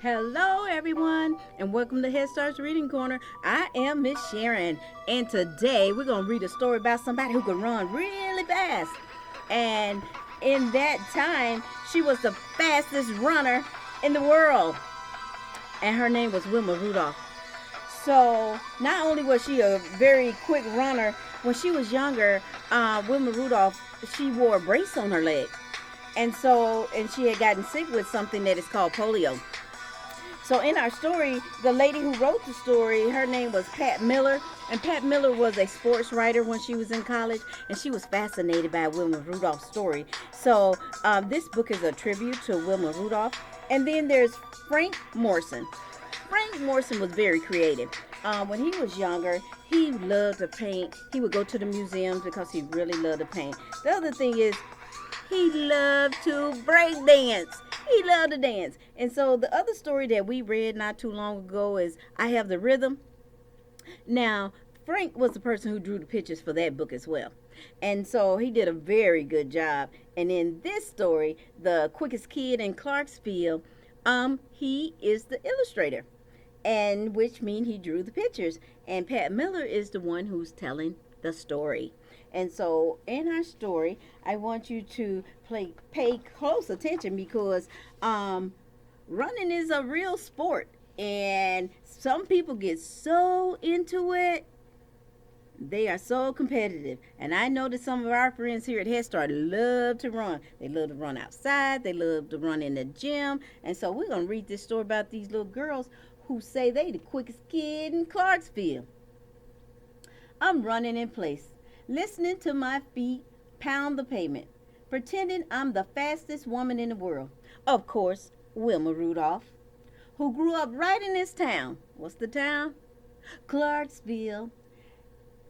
Hello, everyone, and welcome to Head Start's Reading Corner. I am Miss Sharon, and today we're going to read a story about somebody who can run really fast. And in that time, she was the fastest runner in the world, and her name was Wilma Rudolph. So, not only was she a very quick runner, when she was younger, Wilma Rudolph, she wore a brace on her leg. And she had gotten sick with something that is called polio. So in our story, the lady who wrote the story, her name was Pat Miller. And Pat Miller was a sports writer when she was in college, and she was fascinated by Wilma Rudolph's story. So this book is a tribute to Wilma Rudolph. And then there's Frank Morrison. Frank Morrison was very creative. When he was younger, he loved to paint. He would go to the museums because he really loved to paint. The other thing is, he loved to break dance. He loved to dance. And so the other story that we read not too long ago is I Have the Rhythm. Now, Frank was the person who drew the pictures for that book as well. And so he did a very good job. And in this story, the quickest kid in Clarksville, he is the illustrator. And which means he drew the pictures. And Pat Miller is the one who's telling the story. And so in our story, I want you to pay close attention because running is a real sport. And some people get so into it. They are so competitive. And I know that some of our friends here at Head Start love to run. They love to run outside. They love to run in the gym. And so we're going to read this story about these little girls who say they the quickest kid in Clarksville. I'm running in place, listening to my feet pound the pavement, pretending I'm the fastest woman in the world. Of course, Wilma Rudolph, who grew up right in this town. What's the town? Clarksville.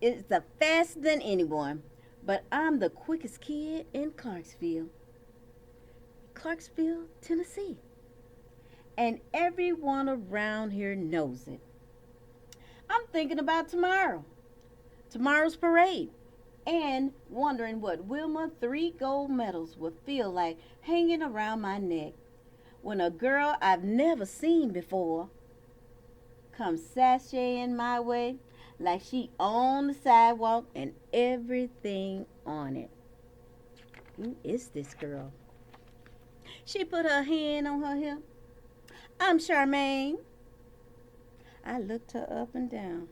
It's the faster than anyone, but I'm the quickest kid in Clarksville. Clarksville, Tennessee. And everyone around here knows it. I'm thinking about tomorrow's parade, and wondering what Wilma 3 gold medals would feel like hanging around my neck when a girl I've never seen before comes sashaying my way like she on the sidewalk and everything on it. Who is this girl? She put her hand on her hip. I'm Charmaine. I looked her up and down.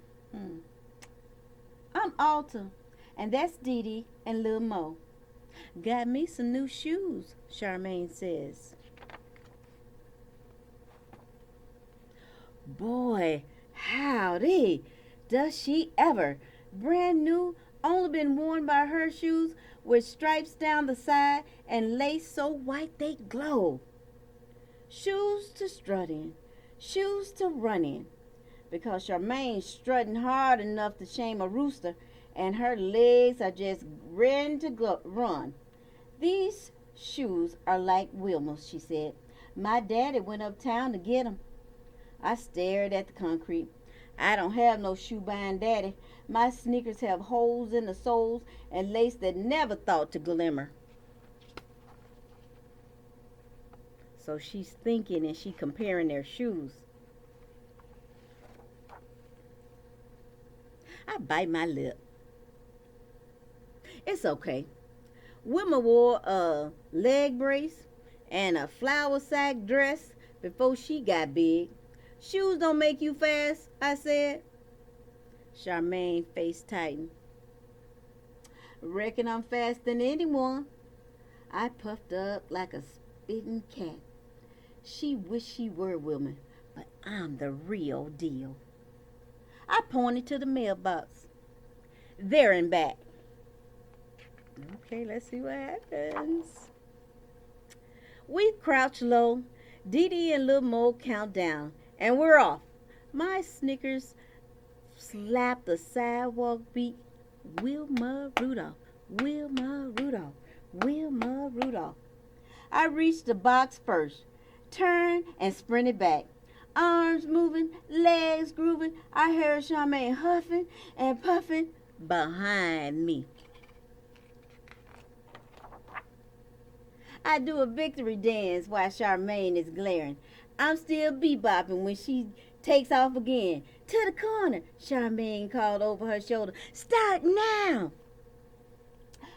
I'm Alta, and that's Dee Dee and Lil Mo. Got me some new shoes, Charmaine says. Boy, howdy, does she ever. Brand new, only been worn by her shoes with stripes down the side and lace so white they glow. Shoes to strut in, shoes to run in. Because Charmaine's strutting hard enough to shame a rooster, and her legs are just ready to run. These shoes are like Wilma's, she said. My daddy went uptown to get 'em. I stared at the concrete. I don't have no shoe-buying daddy. My sneakers have holes in the soles and lace that never thought to glimmer. So she's thinking and she comparing their shoes. I bite my lip. It's okay. Wilma wore a leg brace and a flower sack dress before she got big. Shoes don't make you fast, I said. Charmaine's face tightened. Reckon I'm faster than anyone. I puffed up like a spitting cat. She wished she were Wilma, but I'm the real deal. I pointed to the mailbox. There and back. Okay, let's see what happens. We crouch low. Dee Dee and Lil Mo count down, and we're off. My Snickers slapped the sidewalk beat. Wilma Rudolph, Wilma Rudolph, Wilma Rudolph. I reached the box first, turned and sprinted back. Arms moving, legs grooving. I heard Charmaine huffing and puffing behind me. I do a victory dance while Charmaine is glaring. I'm still bebopping when she takes off again. To the corner, Charmaine called over her shoulder. Start now!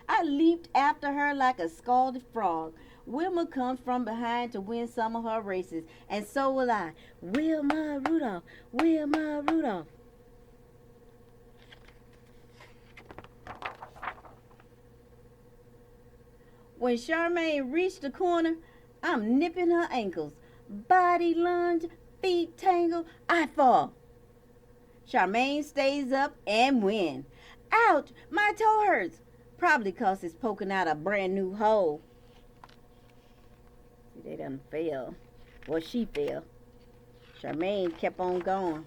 I leaped after her like a scalded frog. Wilma comes from behind to win some of her races, and so will I. Wilma Rudolph, Wilma Rudolph. When Charmaine reached the corner, I'm nipping her ankles. Body lunge, feet tangle, I fall. Charmaine stays up and wins. Ouch, my toe hurts. Probably 'cause it's poking out a brand new hole. See, they done fell. Well, she fell. Charmaine kept on going.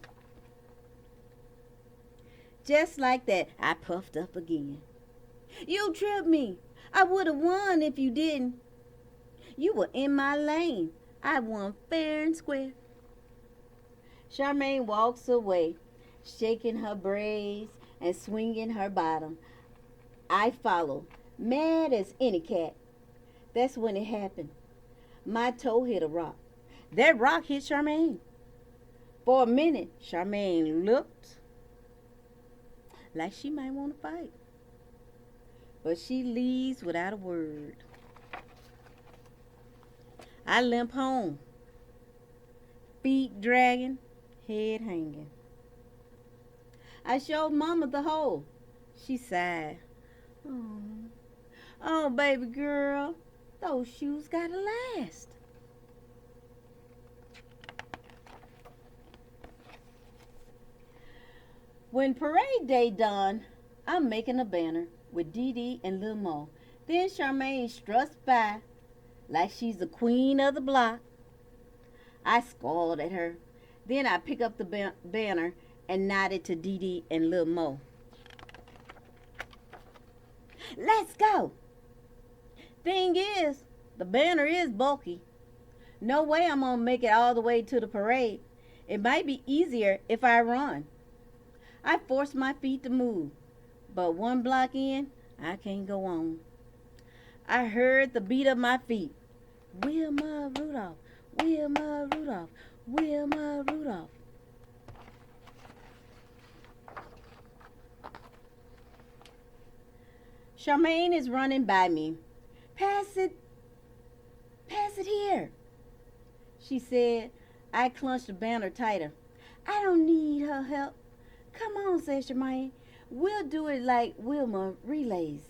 Just like that, I puffed up again. You tripped me. I would have won if you didn't. You were in my lane. I won fair and square. Charmaine walks away, shaking her braids and swinging her bottom. I follow, mad as any cat. That's when it happened. My toe hit a rock. That rock hit Charmaine. For a minute, Charmaine looked like she might want to fight. But she leaves without a word. I limp home, feet dragging, head hanging. I showed Mama the hole. She sighed. Oh, oh, baby girl, those shoes gotta last. When parade day done, I'm making a banner with Dee Dee and Lil Mo. Then Charmaine struts by like she's the queen of the block. I scold at her. Then I pick up the banner and nod it to Dee Dee and Lil Mo. Let's go. Thing is, the banner is bulky. No way I'm gonna make it all the way to the parade. It might be easier if I run. I force my feet to move, but one block in, I can't go on. I heard the beat of my feet. Wilma Rudolph, Wilma Rudolph, Wilma Rudolph. Charmaine is running by me. Pass it here, she said. I clenched the banner tighter. I don't need her help. Come on, said Charmaine. We'll do it like Wilma relays.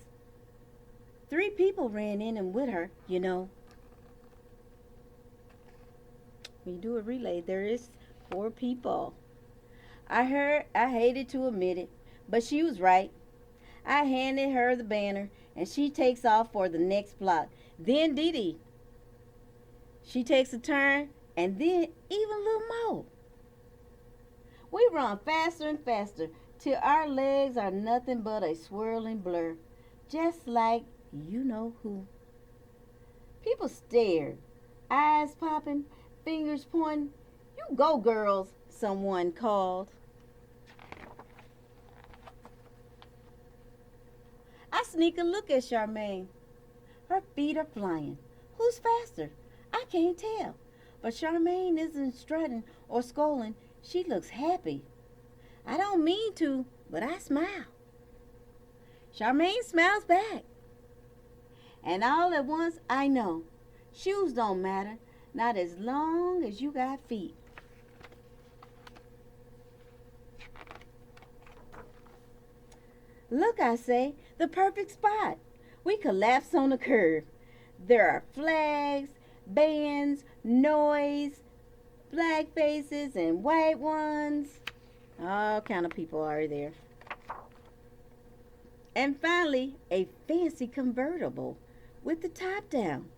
3 people ran in and with her, you know. When you do a relay, there is 4 people. I hated to admit it, but she was right. I handed her the banner, and she takes off for the next block. Then Dee Dee. She takes a turn, and then even Lil Mo. We run faster and faster till our legs are nothing but a swirling blur, just like you know who. People stared, eyes popping, fingers pointing. You go, girls, someone called. I sneak a look at Charmaine. Her feet are flying. Who's faster? I can't tell. But Charmaine isn't strutting or scolding. She looks happy. I don't mean to, but I smile. Charmaine smiles back. And all at once, I know. Shoes don't matter, not as long as you got feet. Look, I say, the perfect spot. We collapse on the curb. There are flags, bands, noise, black faces and white ones. All kind of people are there. And finally, a fancy convertible with the top down.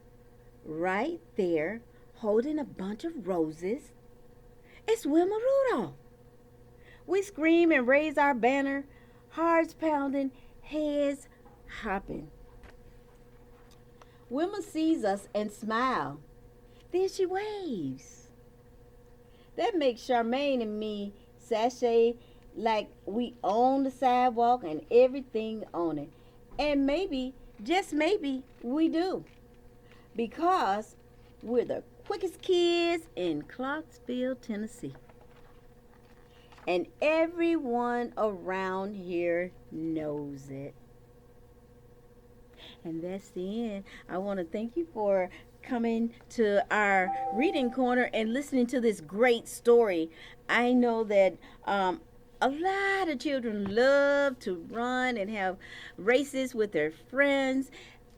Right there, holding a bunch of roses. It's Wilma Rudolph. We scream and raise our banner, hearts pounding, heads hopping. Wilma sees us and smiles. Then she waves. That makes Charmaine and me sashay like we own the sidewalk and everything on it. And maybe, just maybe, we do. Because we're the quickest kids in Clarksville, Tennessee. And everyone around here knows it. And that's the end. I want to thank you for coming to our reading corner and listening to this great story. I know that a lot of children love to run and have races with their friends,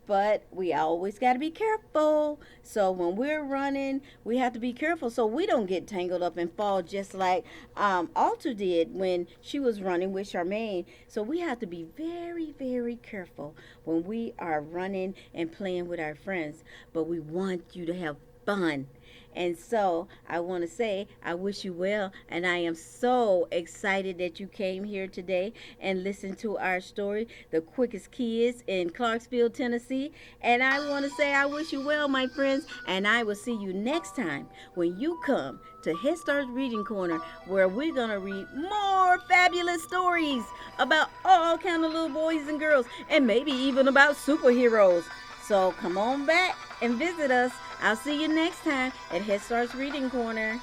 but we always got to be careful. So when we're running, we have to be careful so we don't get tangled up and fall just like Alta did when she was running with Charmaine. So we have to be very, very careful when we are running and playing with our friends. But we want you to have fun. And so I want to say I wish you well, and I am so excited that you came here today and listened to our story, The Quickest Kids in Clarksville, Tennessee. And I want to say I wish you well, my friends, and I will see you next time when you come to Head Start's Reading Corner, where we're going to read more fabulous stories about all kind of little boys and girls, and maybe even about superheroes. So come on back and visit us. I'll see you next time at Head Start's Reading Corner.